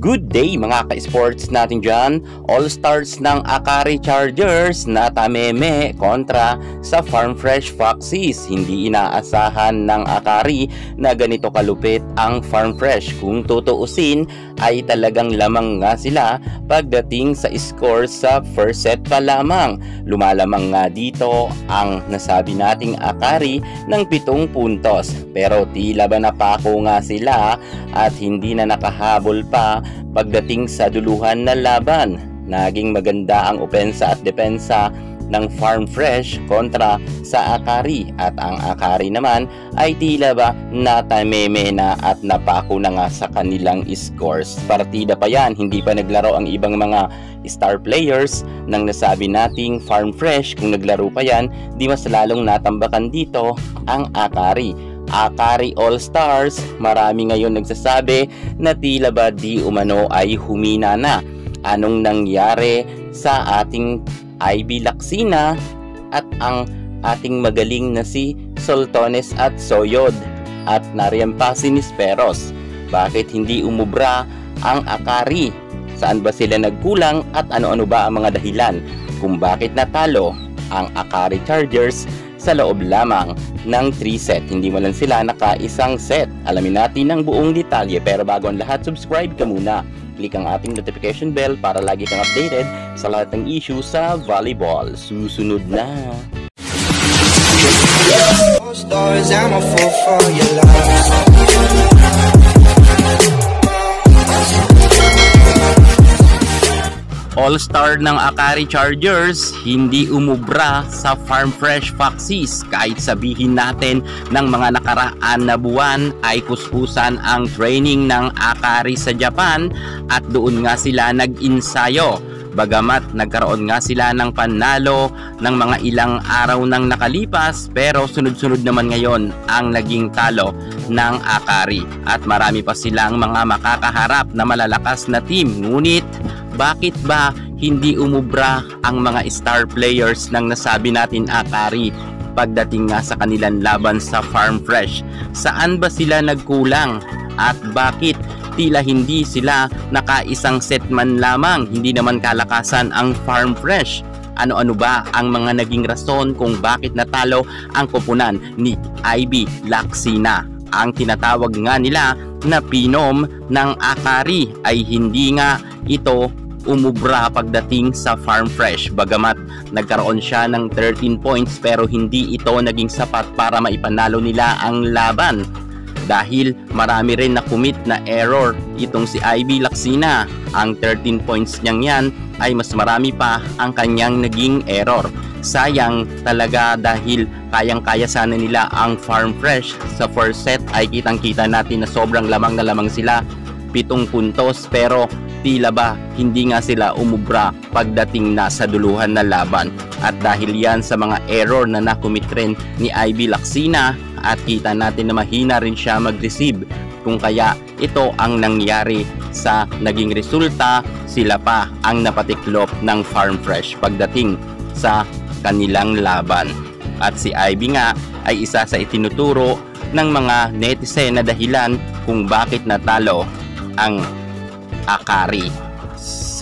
Good day mga ka-sports natin dyan. All-stars ng Akari Chargers na tameme kontra sa Farm Fresh Foxes. Hindi inaasahan ng Akari na ganito kalupit ang Farm Fresh. Kung tutuusin ay talagang lamang nga sila pagdating sa score sa first set pa lamang. Lumalamang nga dito ang nasabi nating Akari ng 7 puntos. Pero tila ba napako nga sila at hindi na nakahabol pa pagdating sa duluhan na laban. Naging maganda ang opensa at depensa ng Farm Fresh kontra sa Akari, at ang Akari naman ay tila ba natameme na at napako na nga sa kanilang scores. Partida pa yan, hindi pa naglaro ang ibang mga star players ng nasabi nating Farm Fresh. Kung naglaro pa yan, di mas lalong natambakan dito ang Akari. Akari All-Stars, marami ngayon nagsasabi na tila ba di umano ay humina na. Anong nangyari sa ating IB Laksina at ang ating magaling na si Soltones at Soyod at nariyan pa si Nisperos? Bakit hindi umubra ang Akari? Saan ba sila nagkulang at ano-ano ba ang mga dahilan kung bakit natalo ang Akari Chargers sa loob lamang ng 3 set? Hindi mo lang sila nakaisang set. Alamin natin ang buong detalye, pero bago ang lahat, subscribe ka muna. Click ang ating notification bell para lagi kang updated sa lahat ng issue sa volleyball. Susunod na! All-star ng Akari Chargers hindi umubra sa Farm Fresh Foxes. Kahit sabihin natin ng mga nakaraan na buwan ay kuskusan ang training ng Akari sa Japan at doon nga sila nag-insayo. Bagamat nagkaroon nga sila ng panalo ng mga ilang araw nang nakalipas, pero sunod-sunod naman ngayon ang naging talo ng Akari. At marami pa silang mga makakaharap na malalakas na team. Ngunit bakit ba hindi umubra ang mga star players ng nasabi natin Akari pagdating nga sa kanilang laban sa Farm Fresh? Saan ba sila nagkulang? At bakit tila hindi sila nakaisang set man lamang? Hindi naman kalakasan ang Farm Fresh. Ano-ano ba ang mga naging rason kung bakit natalo ang koponan ni IB Laksina? Ang tinatawag nga nila na pinom ng Akari ay hindi nga ito umubra pagdating sa Farm Fresh. Bagamat nagkaroon siya ng 13 points, pero hindi ito naging sapat para maipanalo nila ang laban. Dahil marami rin na commit na error itong si IB Laksina. Ang 13 points niyang yan ay mas marami pa ang kanyang naging error. Sayang talaga dahil kayang-kaya sana nila ang Farm Fresh. Sa first set ay kitang-kita natin na sobrang lamang na lamang sila, 7 puntos, pero tila ba hindi nga sila umubra pagdating na sa duluhan na laban. At dahil yan sa mga error na nakumit rin ni IB Laksina, at kita natin na mahina rin siya mag-receive, kung kaya ito ang nangyari sa naging resulta. Sila pa ang napatiklop ng Farm Fresh pagdating sa kanilang laban. At si IB nga ay isa sa itinuturo ng mga netizen na dahilan kung bakit natalo ang Akari.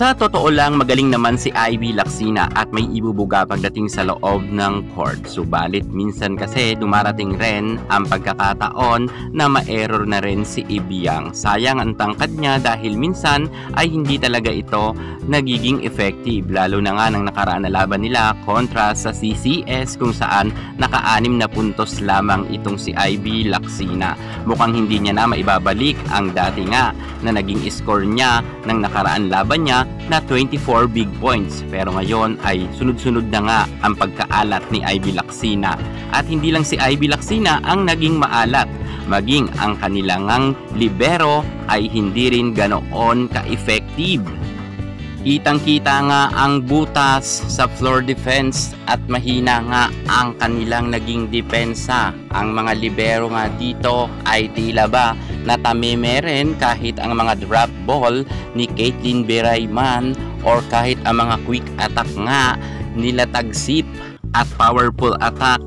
Sa totoo lang, magaling naman si IB Laksina at may ibubuga pagdating sa loob ng court. Subalit minsan kasi dumarating rin ang pagkakataon na ma-error na rin si Ibiyang. Sayang ang tangkad niya dahil minsan ay hindi talaga ito nagiging effective. Lalo na nga nang nakaraan na laban nila kontra sa CCS kung saan naka-6 na puntos lamang itong si IB Laksina. Mukhang hindi niya na maibabalik ang dati nga na naging score niya ng nakaraan laban niya na 24 big points, pero ngayon ay sunod-sunod na nga ang pagkaalat ni IB Laksina. At hindi lang si IB Laksina ang naging maalat, maging ang kanilang libero ay hindi rin ganoon ka-effective. Kitang-kita nga ang butas sa floor defense at mahina nga ang kanilang naging depensa. Ang mga libero nga dito ay tila ba natameme rin kahit ang mga drop ball ni Caitlin Berayman or kahit ang mga quick attack nga nila Tagsip at powerful attack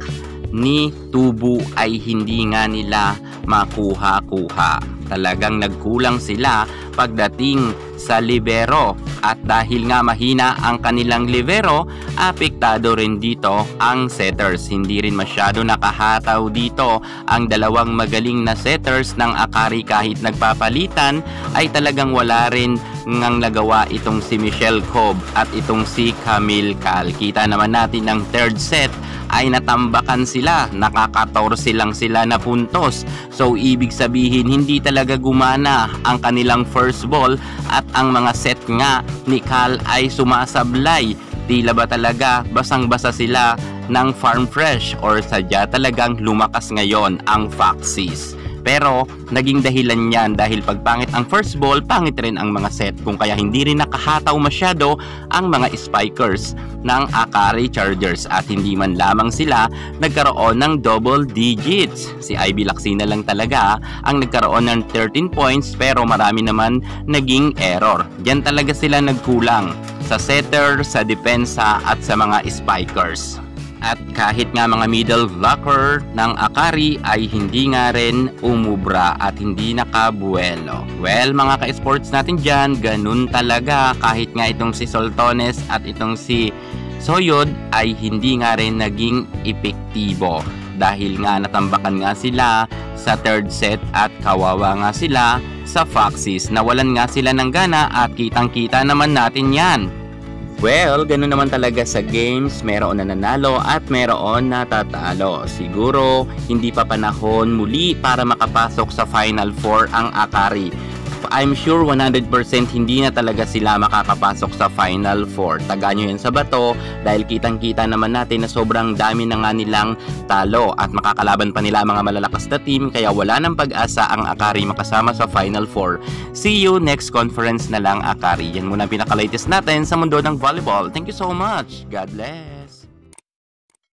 ni Tubu ay hindi nga nila makuha-kuha. talagang nagkulang sila pagdating sa libero. At dahil nga mahina ang kanilang libero, apektado rin dito ang setters. Hindi rin masyado nakahataw dito ang dalawang magaling na setters ng Akari. Kahit nagpapalitan ay talagang wala rin ngang nagawa itong si Michelle Cobb at itong si Camille Cal. Kita naman natin ang third set ay natambakan sila, nakaka-14 lang sila na puntos. So ibig sabihin hindi talaga gumana ang kanilang first ball at ang mga set nga ni Cal ay sumasablay. Tila ba talaga basang-basa sila ng Farm Fresh or sadya talagang lumakas ngayon ang Foxies. Pero naging dahilan yan dahil pag pangit ang first ball, pangit rin ang mga set, kung kaya hindi rin nakahataw masyado ang mga spikers ng Akari Chargers at hindi man lamang sila nagkaroon ng double digits. Si Ivy Lacsina lang talaga ang nagkaroon ng 13 points pero marami naman naging error. Diyan talaga sila nagkulang sa setter, sa depensa at sa mga spikers. At kahit nga mga middle blocker ng Akari ay hindi nga rin umubra at hindi nakabuelo. Well, mga ka-sports natin dyan, ganun talaga. Kahit nga itong si Soltones at itong si Soyod ay hindi nga rin naging epektibo. Dahil nga natambakan nga sila sa third set at kawawa nga sila sa Foxies. Nawalan nga sila ng gana at kitang-kita naman natin yan. Well, ganun naman talaga sa games, meron nananalo at meron natatalo. Siguro, hindi pa panahon muli para makapasok sa Final Four ang Akari. I'm sure 100% hindi na talaga sila makakapasok sa Final Four. Taga nyo yan sa bato dahil kitang-kita naman natin na sobrang dami na nga nilang talo at makakalaban pa nila mga malalakas na team, kaya wala nang pag-asa ang Akari makasama sa Final Four. See you next conference na lang, Akari. Yan muna ang pinaka-latest natin sa mundo ng volleyball. Thank you so much. God bless.